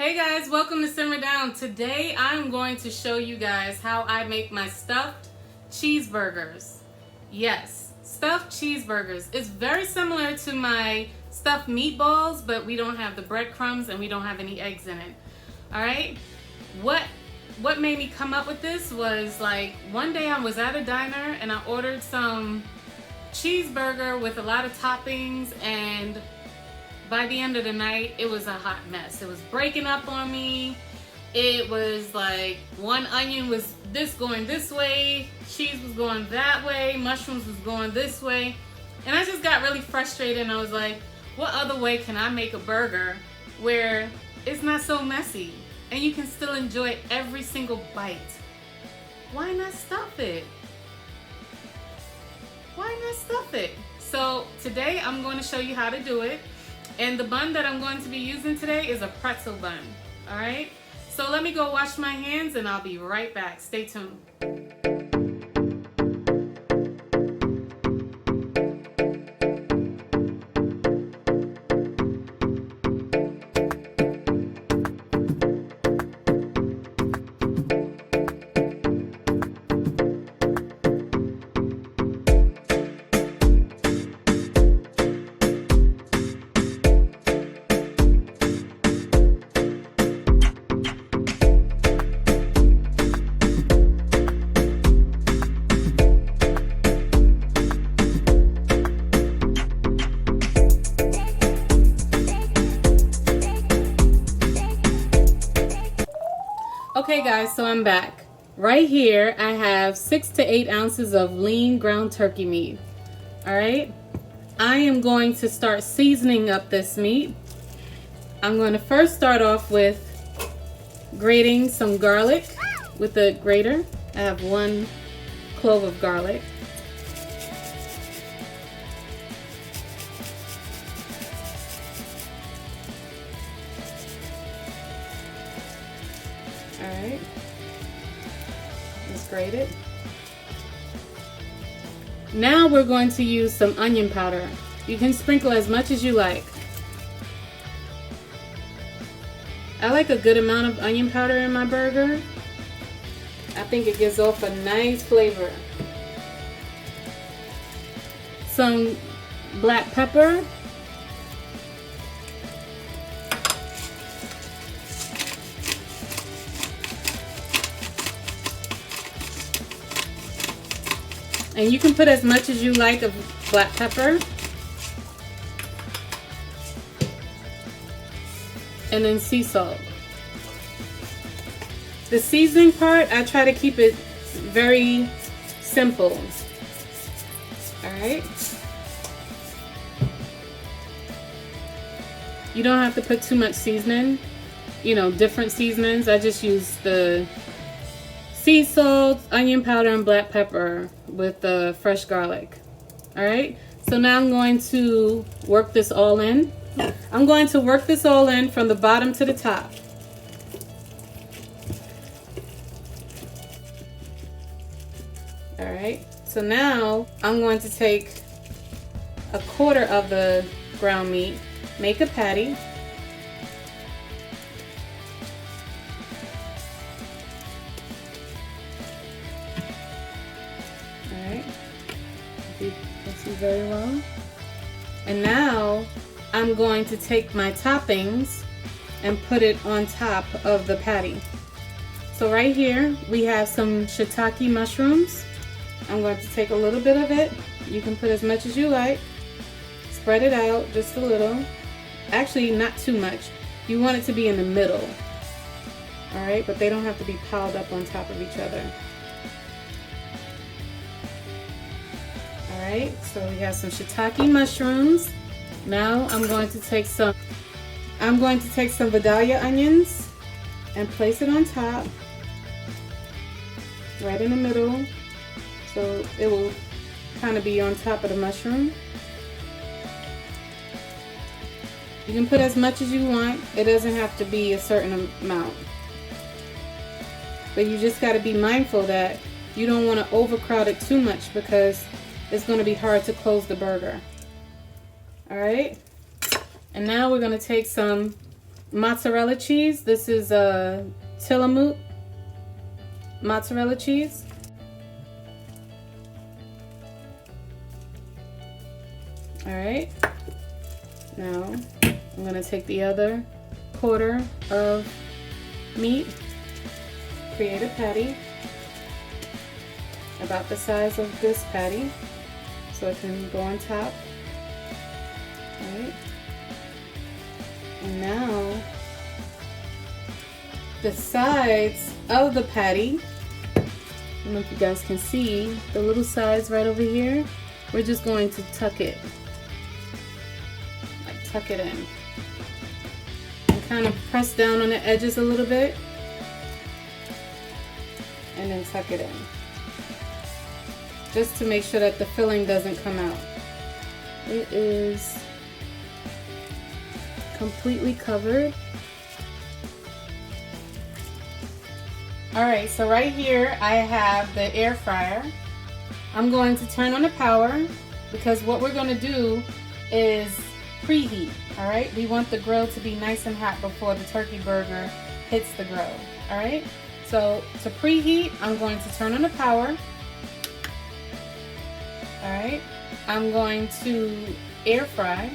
Hey guys, welcome to Simmer Down. Today I'm going to show you guys how I make my stuffed cheeseburgers. Yes, stuffed cheeseburgers. It's very similar to my stuffed meatballs, but we don't have the breadcrumbs and we don't have any eggs in it. Alright? What made me come up with this was like one day I was at a diner and I ordered some cheeseburger with a lot of toppings, and by the end of the night, it was a hot mess. It was breaking up on me. It was like one onion was going this way, cheese was going that way, mushrooms was going this way. And I just got really frustrated and I was like, what other way can I make a burger where it's not so messy and you can still enjoy every single bite? Why not stuff it? Why not stuff it? So today I'm going to show you how to do it. And the bun that I'm going to be using today is a pretzel bun. Alright? So let me go wash my hands and I'll be right back. Stay tuned. Okay guys, so I'm back. Right here I have 6 to 8 ounces of lean ground turkey meat. Alright, I am going to start seasoning up this meat. I'm going to first start off with grating some garlic with a grater. I have 1 clove of garlic. Alright, just grate it. Now we're going to use some onion powder. You can sprinkle as much as you like. I like a good amount of onion powder in my burger. I think it gives off a nice flavor. Some black pepper. And you can put as much as you like of black pepper. And then sea salt. The seasoning part, I try to keep it very simple. Alright? You don't have to put too much seasoning. You know, different seasonings. I just use the sea salt, onion powder, and black pepper with the fresh garlic. Alright, so now I'm going to work this all in. I'm going to work this all in from the bottom to the top. Alright, so now I'm going to take a quarter of the ground meat, make a patty. Alright, you can see very well. And now I'm going to take my toppings and put it on top of the patty. So right here we have some shiitake mushrooms. I'm going to take a little bit of it. You can put as much as you like. Spread it out just a little. Actually, not too much. You want it to be in the middle. Alright, but they don't have to be piled up on top of each other. Alright, so we have some shiitake mushrooms. Now I'm going to take some Vidalia onions and place it on top, right in the middle, so it will kind of be on top of the mushroom. You can put as much as you want. It doesn't have to be a certain amount. But you just got to be mindful that you don't want to overcrowd it too much because it's going to be hard to close the burger. Alright, and now we're going to take some mozzarella cheese. This is Tillamook mozzarella cheese. All right, now I'm gonna take the other quarter of meat, create a patty about the size of this patty so it can go on top. All right, and now the sides of the patty, I don't know if you guys can see the little sides right over here, we're just going to tuck it in and kind of press down on the edges a little bit and then tuck it in, just to make sure that the filling doesn't come out. It is completely covered. Alright, so right here I have the air fryer. I'm going to turn on the power because what we're going to do is preheat. Alright, we want the grill to be nice and hot before the turkey burger hits the grill. Alright, so to preheat, I'm going to turn on the power. Alright, I'm going to air fry.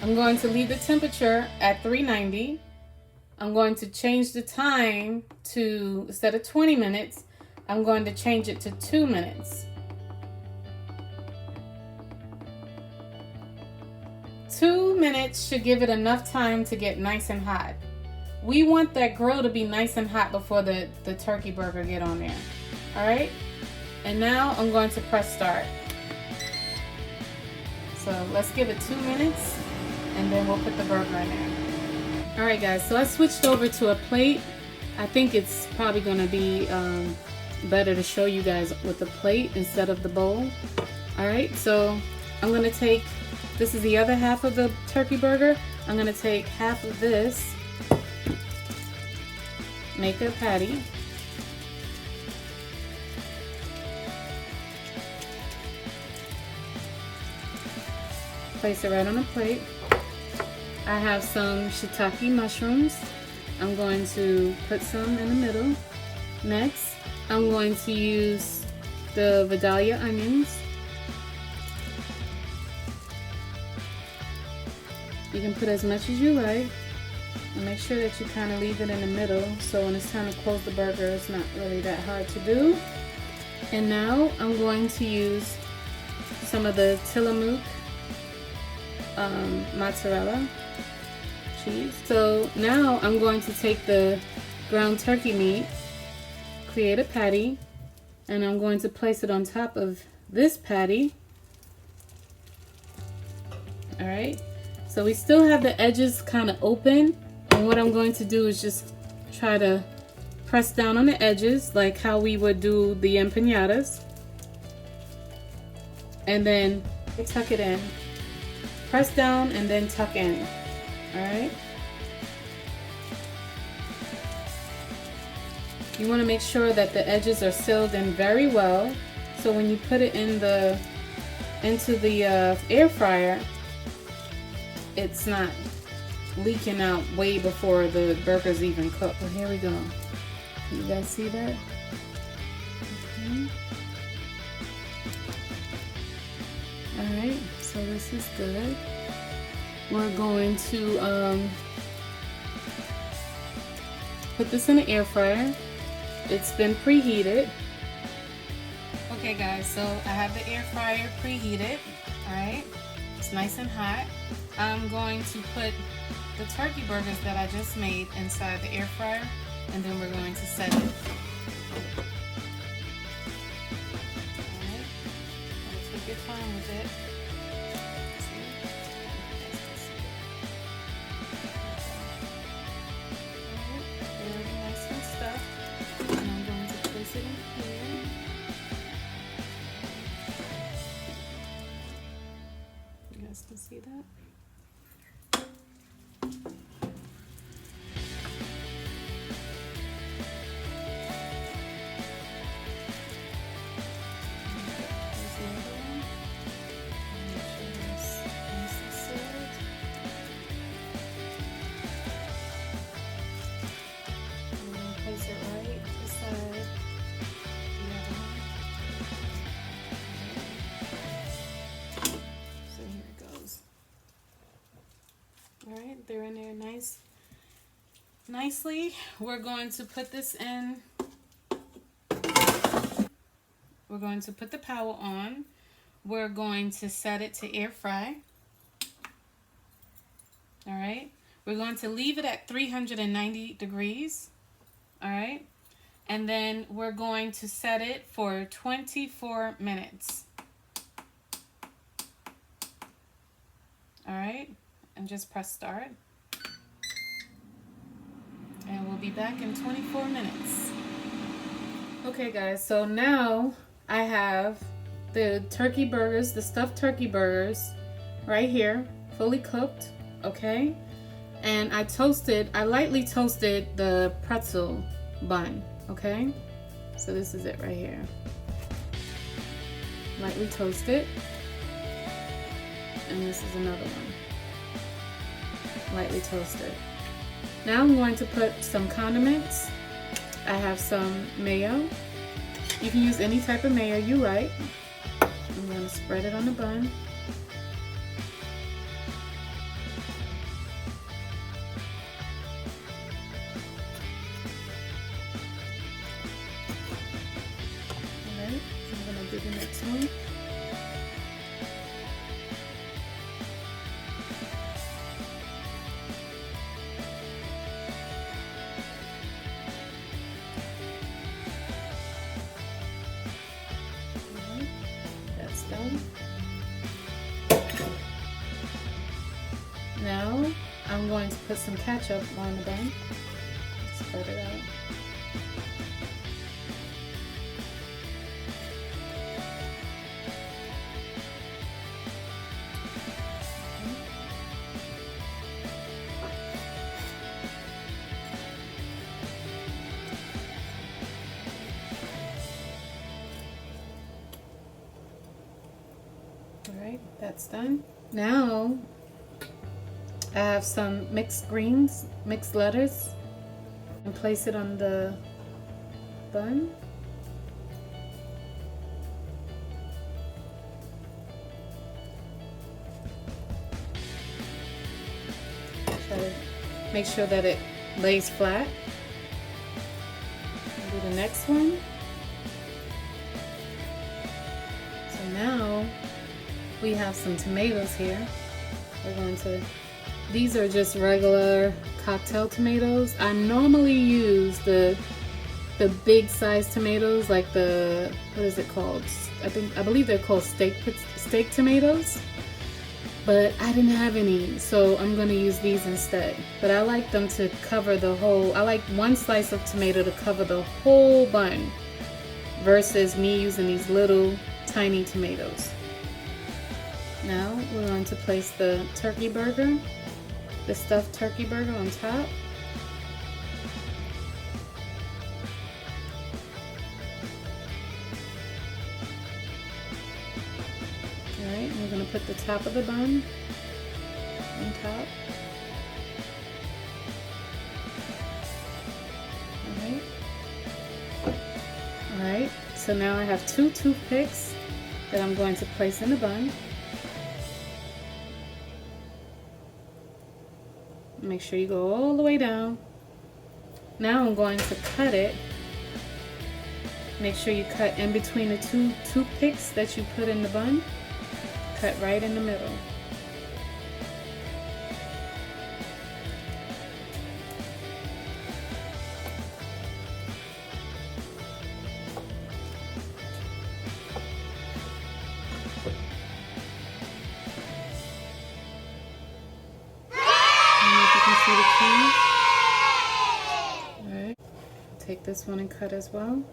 I'm going to leave the temperature at 390. I'm going to change the time to, instead of 20 minutes, I'm going to change it to 2 minutes. 2 minutes should give it enough time to get nice and hot. We want that grill to be nice and hot before the turkey burger get on there. Alright? And now I'm going to press start. So let's give it 2 minutes and then we'll put the burger in there. Alright guys, so I switched over to a plate. I think it's probably going to be better to show you guys with the plate instead of the bowl. Alright, so I'm going to take, this is the other half of the turkey burger. I'm going to take half of this, make a patty. Place it right on a plate. I have some Shiitake mushrooms. I'm going to put some in the middle. Next, I'm going to use the Vidalia onions. You can put as much as you like. And make sure that you kind of leave it in the middle so when it's time to close the burger, it's not really that hard to do. And now I'm going to use some of the Tillamook mozzarella cheese. So now I'm going to take the ground turkey meat, create a patty, and I'm going to place it on top of this patty. Alright, so we still have the edges kind of open, and what I'm going to do is just try to press down on the edges like how we would do the empanadas, and then tuck it in. Press down and then tuck in. Alright? You want to make sure that the edges are sealed in very well, so when you put it in into the air fryer, it's not leaking out way before the burger's even cooked. Well, here we go. You guys see that? Okay. Alright, so this is good. We're going to put this in the air fryer. It's been preheated. Okay guys, so I have the air fryer preheated. Alright, it's nice and hot. I'm going to put the turkey burgers that I just made inside the air fryer, and then we're going to set it. Alright, take your time with it. Can see that? nice, nicely. We're going to put this in. We're going to put the power on. We're going to set it to air fry. All right. We're going to leave it at 390 degrees. All right. And then we're going to set it for 24 minutes. All right. And just press start. And we'll be back in 24 minutes. Okay guys, so now I have the turkey burgers, the stuffed turkey burgers right here, fully cooked, okay? And I lightly toasted the pretzel bun, okay? So this is it right here. Lightly toasted. And this is another one. Lightly toasted. Now I'm going to put some condiments. I have some mayo. You can use any type of mayo you like. I'm going to spread it on the bun. Alright, I'm going to do the next one. Done. Now I'm going to put some ketchup on the bun. Spread it out. Alright, that's done. Now I have some mixed greens, mixed lettuce, and place it on the bun. Try to make sure that it lays flat. And do the next one. So now we have some tomatoes here. We're going to, these are just regular cocktail tomatoes. I normally use the big size tomatoes, like the, what is it called? I believe they're called steak tomatoes, but I didn't have any, so I'm going to use these instead. But I like them to cover the whole, I like one slice of tomato to cover the whole bun versus me using these little tiny tomatoes. Now we're going to place the turkey burger, the stuffed turkey burger on top. Alright, we're going to put the top of the bun on top. Alright, so now I have 2 toothpicks that I'm going to place in the bun. Make sure you go all the way down. Now I'm going to cut it. Make sure you cut in between the 2 toothpicks that you put in the bun. Cut right in the middle. Alright, take this one and cut as well.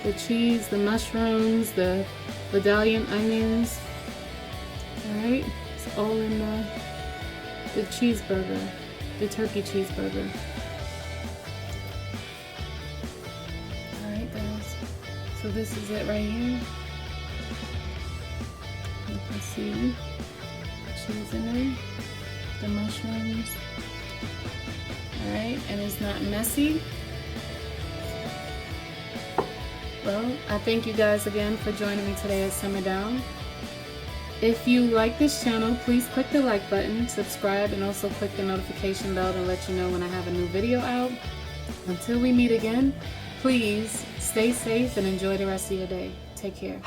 The cheese, the mushrooms, the Vidalia onions. Alright, it's all in the cheeseburger, the turkey cheeseburger. Alright guys, so this is it right here. You can see cheese in there, the mushrooms. Alright, and it's not messy. Well, I thank you guys again for joining me today at Simmer Down. If you like this channel, please click the like button, subscribe, and also click the notification bell to let you know when I have a new video out. Until we meet again, please stay safe and enjoy the rest of your day. Take care.